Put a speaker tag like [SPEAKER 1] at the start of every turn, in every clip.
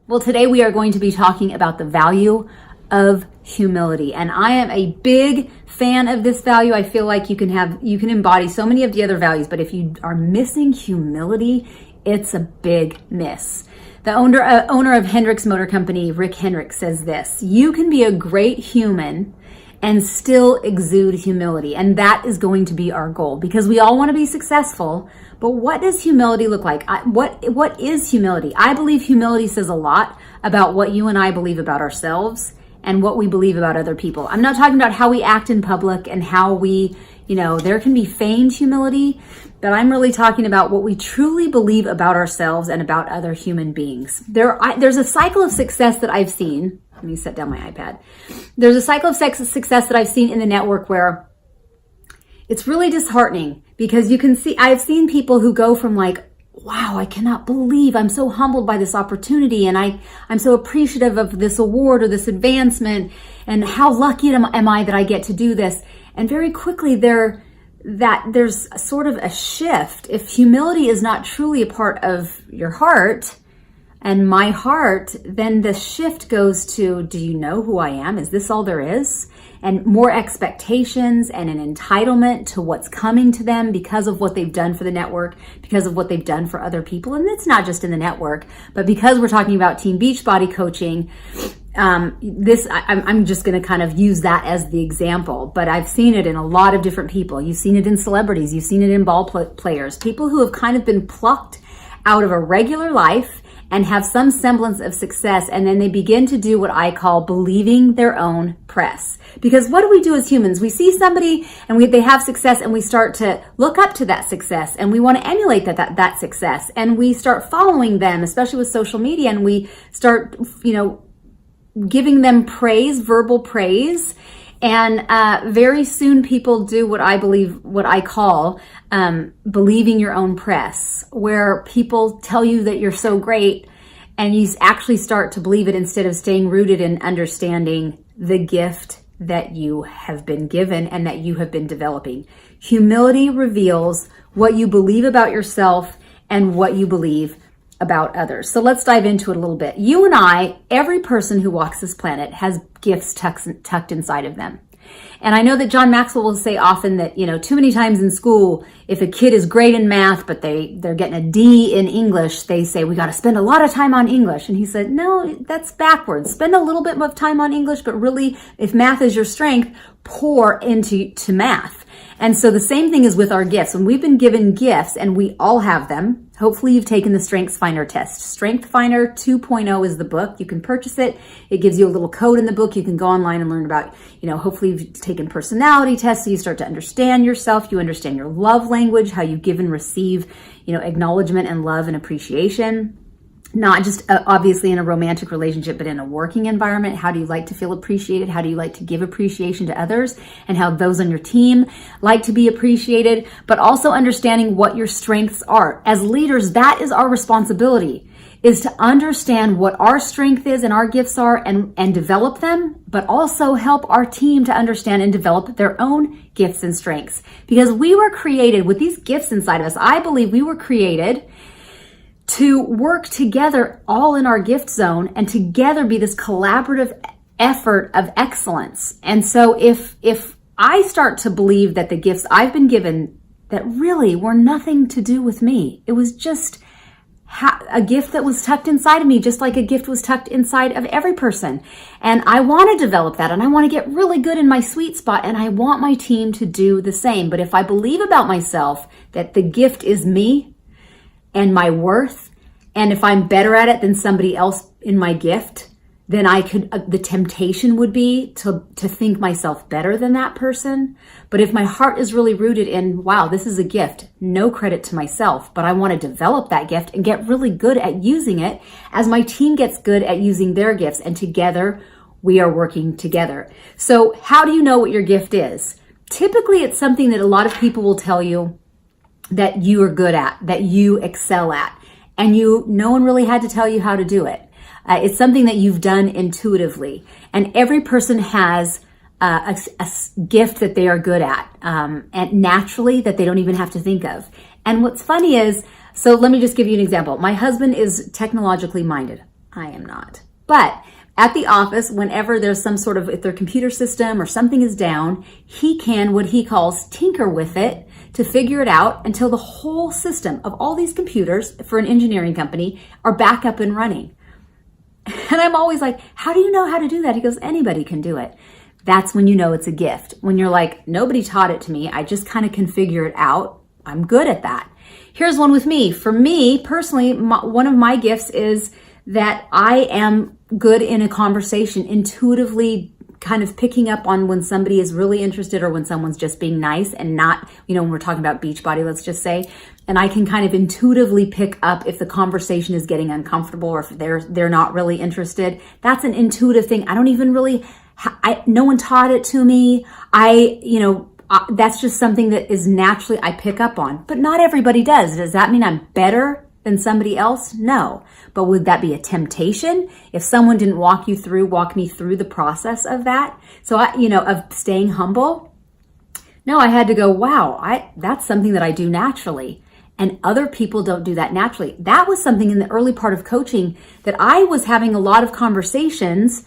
[SPEAKER 1] Well, today we are going to be talking about the value of humility. And I am a big fan of this value. I feel like you can embody so many of the other values, but if you are missing humility, it's a big miss. The owner of Hendricks Motor Company, Rick Hendricks, says this: you can be a great human and still exude humility. And that is going to be our goal, because we all want to be successful. But what does humility look like? What is humility? I believe humility says a lot about what you and I believe about ourselves and what we believe about other people. I'm not talking about how we act in public and how we, there can be feigned humility, but I'm really talking about what we truly believe about ourselves and about other human beings. There's a cycle of success that I've seen. Let me set down my iPad. There's a cycle of success that I've seen in the network where it's really disheartening, because you can see, I've seen people who go from like, wow, I cannot believe, I'm so humbled by this opportunity, and I'm so appreciative of this award or this advancement, and how lucky am I that I get to do this. And very quickly there's sort of a shift. If humility is not truly a part of your heart and my heart, then the shift goes to, do you know who I am? Is this all there is? And more expectations and an entitlement to what's coming to them because of what they've done for the network, because of what they've done for other people. And it's not just in the network, but because we're talking about Team Beachbody coaching, I'm just going to kind of use that as the example, but I've seen it in a lot of different people. You've seen it in celebrities. You've seen it in ball players, people who have kind of been plucked out of a regular life and have some semblance of success, and then they begin to do what I call believing their own press. Because what do we do as humans? We see somebody and they have success, and we start to look up to that success, and we want to emulate that success, and we start following them, especially with social media, and we start, giving them praise, verbal praise. And very soon people do what I call believing your own press, where people tell you that you're so great and you actually start to believe it instead of staying rooted in understanding the gift that you have been given and that you have been developing. Humility reveals what you believe about yourself and what you believe about others. So let's dive into it a little bit. You and I, every person who walks this planet has gifts tucked inside of them. And I know that John Maxwell will say often that, too many times in school, if a kid is great in math, but they're getting a D in English, they say, we got to spend a lot of time on English. And he said, no, that's backwards. Spend a little bit of time on English, but really, if math is your strength, pour into math. And so the same thing is with our gifts. When we've been given gifts, and we all have them, hopefully you've taken the Strengths Finder test. Strength Finder 2.0 is the book. You can purchase it. It gives you a little code in the book. You can go online and learn about, hopefully you've taken personality tests, so you start to understand yourself. You understand your love language, how you give and receive, acknowledgement and love and appreciation. Not just obviously in a romantic relationship, but in a working environment. How do you like to feel appreciated? How do you like to give appreciation to others? And how those on your team like to be appreciated, but also understanding what your strengths are. As leaders, that is our responsibility, is to understand what our strength is and our gifts are, and develop them, but also help our team to understand and develop their own gifts and strengths. Because we were created with these gifts inside of us. I believe we were created to work together all in our gift zone and together be this collaborative effort of excellence. And so if I start to believe that the gifts I've been given that really were nothing to do with me, it was just a gift that was tucked inside of me, just like a gift was tucked inside of every person. And I want to develop that, and I want to get really good in my sweet spot, and I want my team to do the same. But if I believe about myself that the gift is me, and my worth, and if I'm better at it than somebody else in my gift, then the temptation would be to think myself better than that person. But if my heart is really rooted in, wow, this is a gift, no credit to myself, but I want to develop that gift and get really good at using it as my team gets good at using their gifts, and together we are working together. So how do you know what your gift is? Typically, it's something that a lot of people will tell you that you are good at, that you excel at, and no one really had to tell you how to do it. It's something that you've done intuitively, and every person has a gift that they are good at, and naturally that they don't even have to think of. And what's funny is, so let me just give you an example. My husband is technologically minded. I am not. But at the office, whenever there's some sort of, if their computer system or something is down, he can, what he calls, tinker with it to figure it out until the whole system of all these computers for an engineering company are back up and running. And I'm always like, how do you know how to do that? He goes, anybody can do it. That's when you know it's a gift. When you're like, nobody taught it to me. I just kind of can figure it out. I'm good at that. Here's one with me. For me personally, one of my gifts is that I am good in a conversation, intuitively kind of picking up on when somebody is really interested or when someone's just being nice and not, when we're talking about Beachbody, let's just say, and I can kind of intuitively pick up if the conversation is getting uncomfortable or if they're not really interested. That's an intuitive thing. I don't even really, no one taught it to me. That's just something that is naturally I pick up on, but not everybody does. Does that mean I'm better than somebody else? No. But would that be a temptation if someone didn't walk me through the process of that? So of staying humble? No, I had to go, wow, that's something that I do naturally. And other people don't do that naturally. That was something in the early part of coaching that I was having a lot of conversations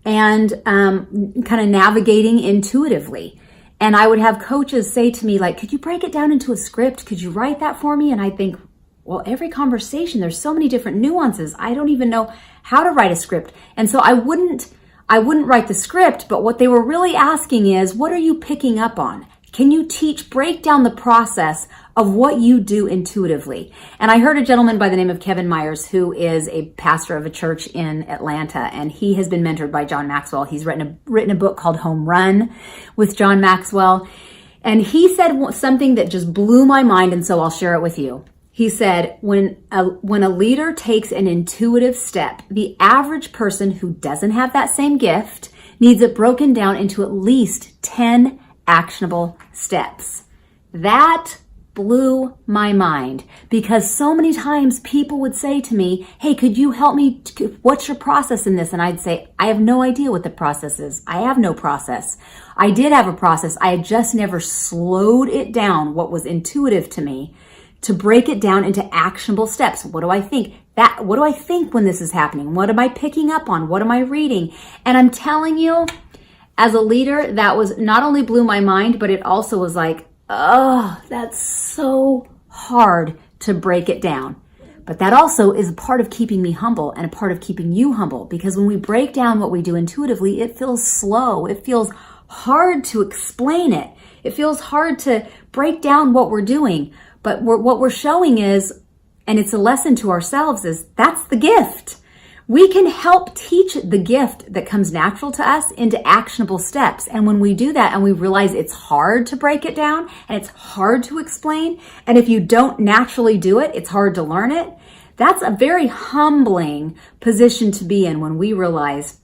[SPEAKER 1] and kind of navigating intuitively. And I would have coaches say to me, like, could you break it down into a script? Could you write that for me? And I think, well, every conversation, there's so many different nuances. I don't even know how to write a script. And so I wouldn't write the script, but what they were really asking is, what are you picking up on? Can you break down the process of what you do intuitively? And I heard a gentleman by the name of Kevin Myers, who is a pastor of a church in Atlanta, and he has been mentored by John Maxwell. He's written a book called Home Run with John Maxwell. And he said something that just blew my mind, and so I'll share it with you. He said, when a leader takes an intuitive step, the average person who doesn't have that same gift needs it broken down into at least 10 actionable steps. That blew my mind because so many times people would say to me, hey, could you help me? What's your process in this? And I'd say, I have no idea what the process is. I have no process. I did have a process. I had just never slowed it down, what was intuitive to me, to break it down into actionable steps. What do I think? What do I think when this is happening? What am I picking up on? What am I reading? And I'm telling you, as a leader, that was not only blew my mind, but it also was like, oh, that's so hard to break it down. But that also is a part of keeping me humble and a part of keeping you humble, because when we break down what we do intuitively, it feels slow. It feels hard to explain it. It feels hard to break down what we're doing. But what we're showing is, and it's a lesson to ourselves, is that's the gift. We can help teach the gift that comes natural to us into actionable steps. And when we do that and we realize it's hard to break it down and it's hard to explain, and if you don't naturally do it, it's hard to learn it. That's a very humbling position to be in when we realize,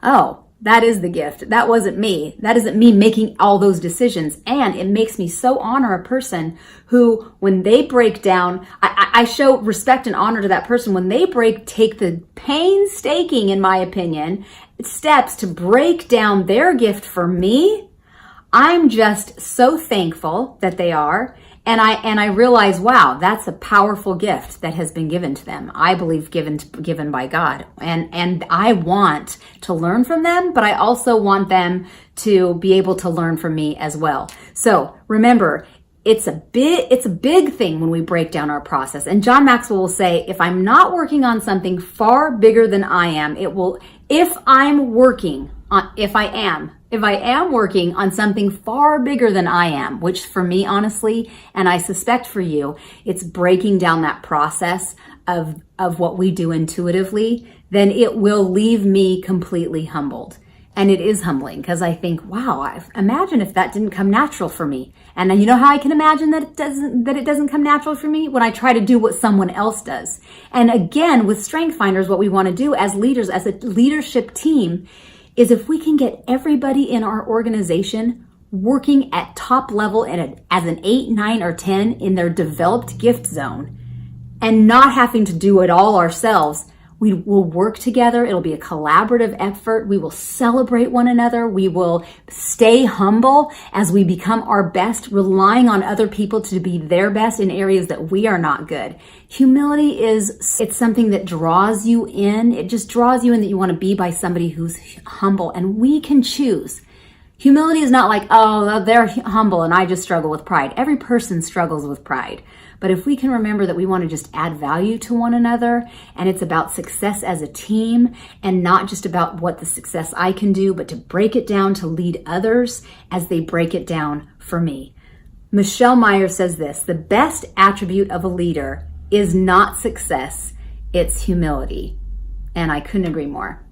[SPEAKER 1] oh, that is the gift. That wasn't me. That isn't me making all those decisions. And it makes me so honor a person who, when they break down, I show respect and honor to that person when they take the painstaking, in my opinion, steps to break down their gift for me. I'm just so thankful that they are. And I realize, wow, that's a powerful gift that has been given to them. I believe given by God. And I want to learn from them, but I also want them to be able to learn from me as well. So remember, it's a big thing when we break down our process. And John Maxwell will say, if I'm not working on something far bigger than I am, if I am working on something far bigger than I am, which for me, honestly, and I suspect for you, it's breaking down that process of what we do intuitively, then it will leave me completely humbled. And it is humbling because I think, wow, imagine if that didn't come natural for me. And you know how I can imagine that it doesn't come natural for me? When I try to do what someone else does. And again, with Strength Finders, what we want to do as leaders, as a leadership team, is if we can get everybody in our organization working at top level as an 8, 9, or 10 in their developed gift zone and not having to do it all ourselves, We will work together. It'll be a collaborative effort. We will celebrate one another. We will stay humble as we become our best, relying on other people to be their best in areas that we are not good. Humility it's something that draws you in. It just draws you in that you want to be by somebody who's humble, and we can choose. Humility is not like, oh, they're humble and I just struggle with pride. Every person struggles with pride. But if we can remember that we want to just add value to one another, and it's about success as a team and not just about what the success I can do, but to break it down to lead others as they break it down for me. Michelle Meyer says this: the best attribute of a leader is not success, it's humility. And I couldn't agree more.